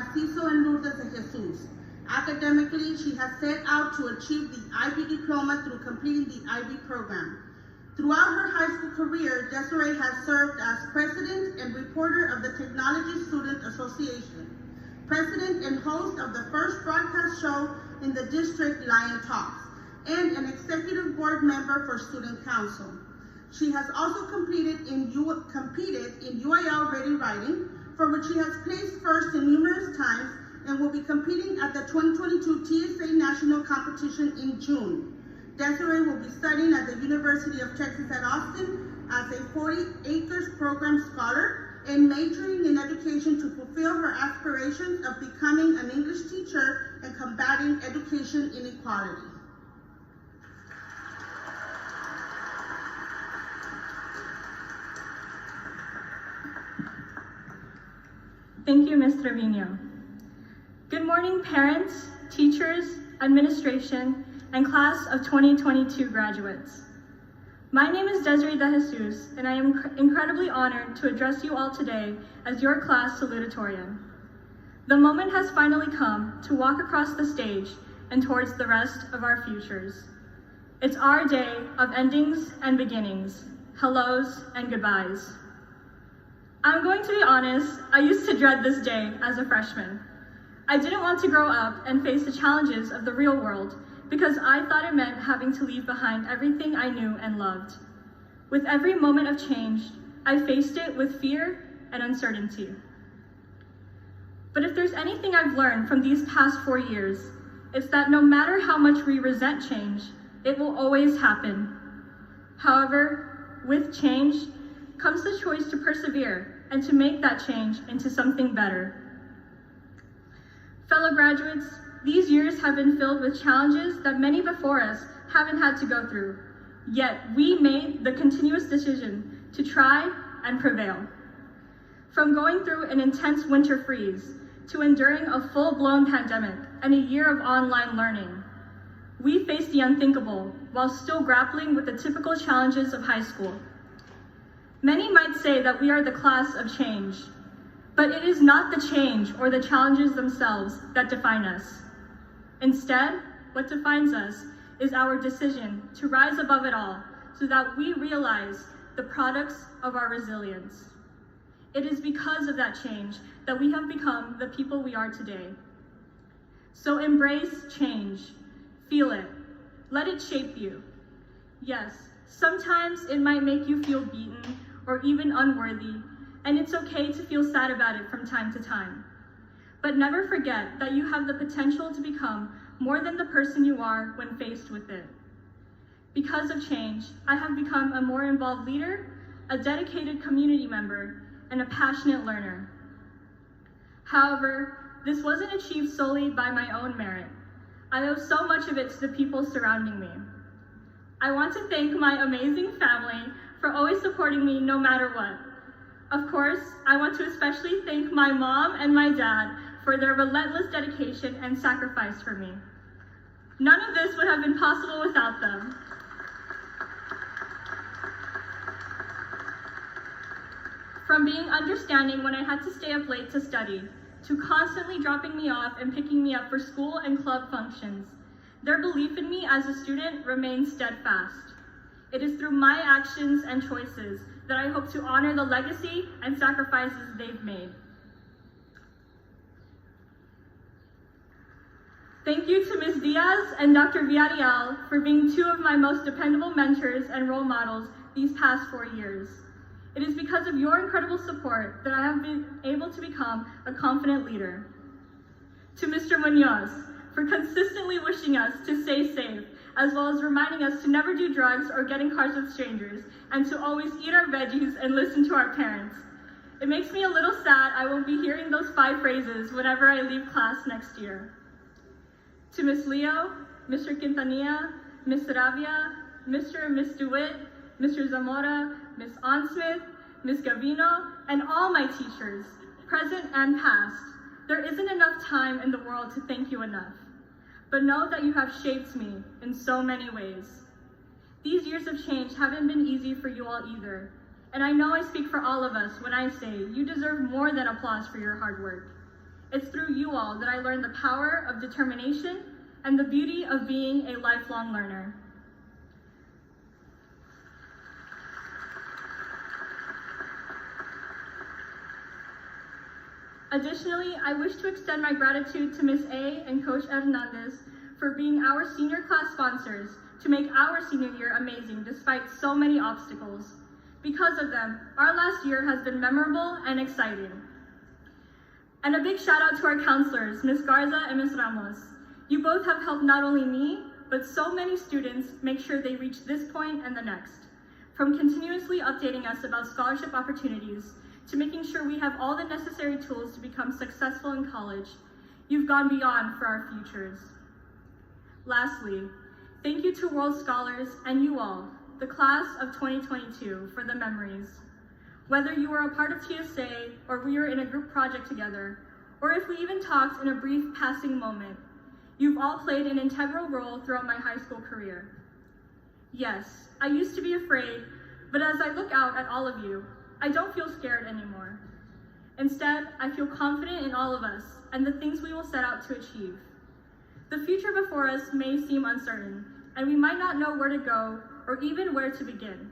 Narciso and Lourdes de Jesus. Academically, she has set out to achieve the IB diploma through completing the IB program. Throughout her high school career, Deisiree has served as president and reporter of the Technology Student Association, president and host of the first broadcast show in the district, Lion Talks, and an executive board member for Student Council. She has also competed in UIL Ready Writing, for which she has placed first in numerous times, and will be competing at the 2022 TSA National Competition in June. Deisiree will be studying at the University of Texas at Austin as a 40 Acres Program Scholar and majoring in education to fulfill her aspirations of becoming an English teacher and combating education inequality. Thank you, Ms. Trevino. Good morning, parents, teachers, administration, and class of 2022 graduates. My name is Deisiree de Jesus, and I am incredibly honored to address you all today as your class salutatorian. The moment has finally come to walk across the stage and towards the rest of our futures. It's our day of endings and beginnings, hellos and goodbyes. I'm going to be honest, I used to dread this day as a freshman. I didn't want to grow up and face the challenges of the real world because I thought it meant having to leave behind everything I knew and loved. With every moment of change, I faced it with fear and uncertainty. But if there's anything I've learned from these past 4 years, it's that no matter how much we resent change, it will always happen. However, with change comes the choice to persevere and to make that change into something better. Fellow graduates, these years have been filled with challenges that many before us haven't had to go through, yet we made the continuous decision to try and prevail. From going through an intense winter freeze to enduring a full-blown pandemic and a year of online learning, we faced the unthinkable while still grappling with the typical challenges of high school. Many might say that we are the class of change, but it is not the change or the challenges themselves that define us. Instead, what defines us is our decision to rise above it all so that we realize the products of our resilience. It is because of that change that we have become the people we are today. So embrace change, feel it, let it shape you. Yes, sometimes it might make you feel beaten or even unworthy, and it's okay to feel sad about it from time to time. But never forget that you have the potential to become more than the person you are when faced with it. Because of change, I have become a more involved leader, a dedicated community member, and a passionate learner. However, this wasn't achieved solely by my own merit. I owe so much of it to the people surrounding me. I want to thank my amazing family for always supporting me no matter what. Of course, I want to especially thank my mom and my dad for their relentless dedication and sacrifice for me. None of this would have been possible without them. From being understanding when I had to stay up late to study, to constantly dropping me off and picking me up for school and club functions, their belief in me as a student remains steadfast. It is through my actions and choices that I hope to honor the legacy and sacrifices they've made. Thank you to Ms. Diaz and Dr. Villarreal for being two of my most dependable mentors and role models these past 4 years. It is because of your incredible support that I have been able to become a confident leader. To Mr. Munoz for consistently wishing us to stay safe, as well as reminding us to never do drugs or get in cars with strangers, and to always eat our veggies and listen to our parents. It makes me a little sad I won't be hearing those 5 phrases whenever I leave class next year. To Ms. Leo, Mr. Quintanilla, Ms. Saravia, Mr. and Ms. DeWitt, Mr. Zamora, Ms. Onsmith, Ms. Gavino, and all my teachers, present and past, there isn't enough time in the world to thank you enough. But know that you have shaped me in so many ways. These years of change haven't been easy for you all either, and I know I speak for all of us when I say you deserve more than applause for your hard work. It's through you all that I learned the power of determination and the beauty of being a lifelong learner. Additionally, I wish to extend my gratitude to Ms. A and Coach Hernandez for being our senior class sponsors to make our senior year amazing despite so many obstacles. Because of them, our last year has been memorable and exciting. And a big shout out to our counselors, Ms. Garza and Ms. Ramos. You both have helped not only me, but so many students make sure they reach this point and the next. From continuously updating us about scholarship opportunities, to making sure we have all the necessary tools to become successful in college, you've gone beyond for our futures. Lastly, thank you to World Scholars and you all, the class of 2022, for the memories. Whether you were a part of TSA, or we were in a group project together, or if we even talked in a brief passing moment, you've all played an integral role throughout my high school career. Yes, I used to be afraid, but as I look out at all of you, I don't feel scared anymore. Instead, I feel confident in all of us and the things we will set out to achieve. The future before us may seem uncertain, and we might not know where to go or even where to begin.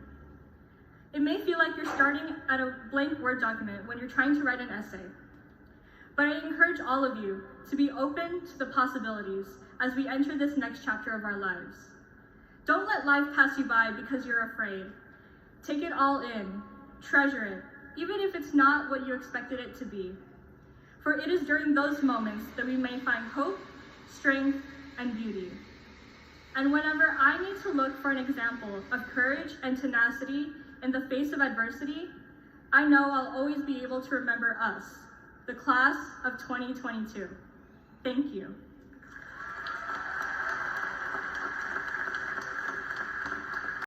It may feel like you're starting at a blank Word document when you're trying to write an essay. But I encourage all of you to be open to the possibilities as we enter this next chapter of our lives. Don't let life pass you by because you're afraid. Take it all in. Treasure it, even if it's not what you expected it to be. For it is during those moments that we may find hope, strength, and beauty. And whenever I need to look for an example of courage and tenacity in the face of adversity, I know I'll always be able to remember us, the class of 2022. Thank you.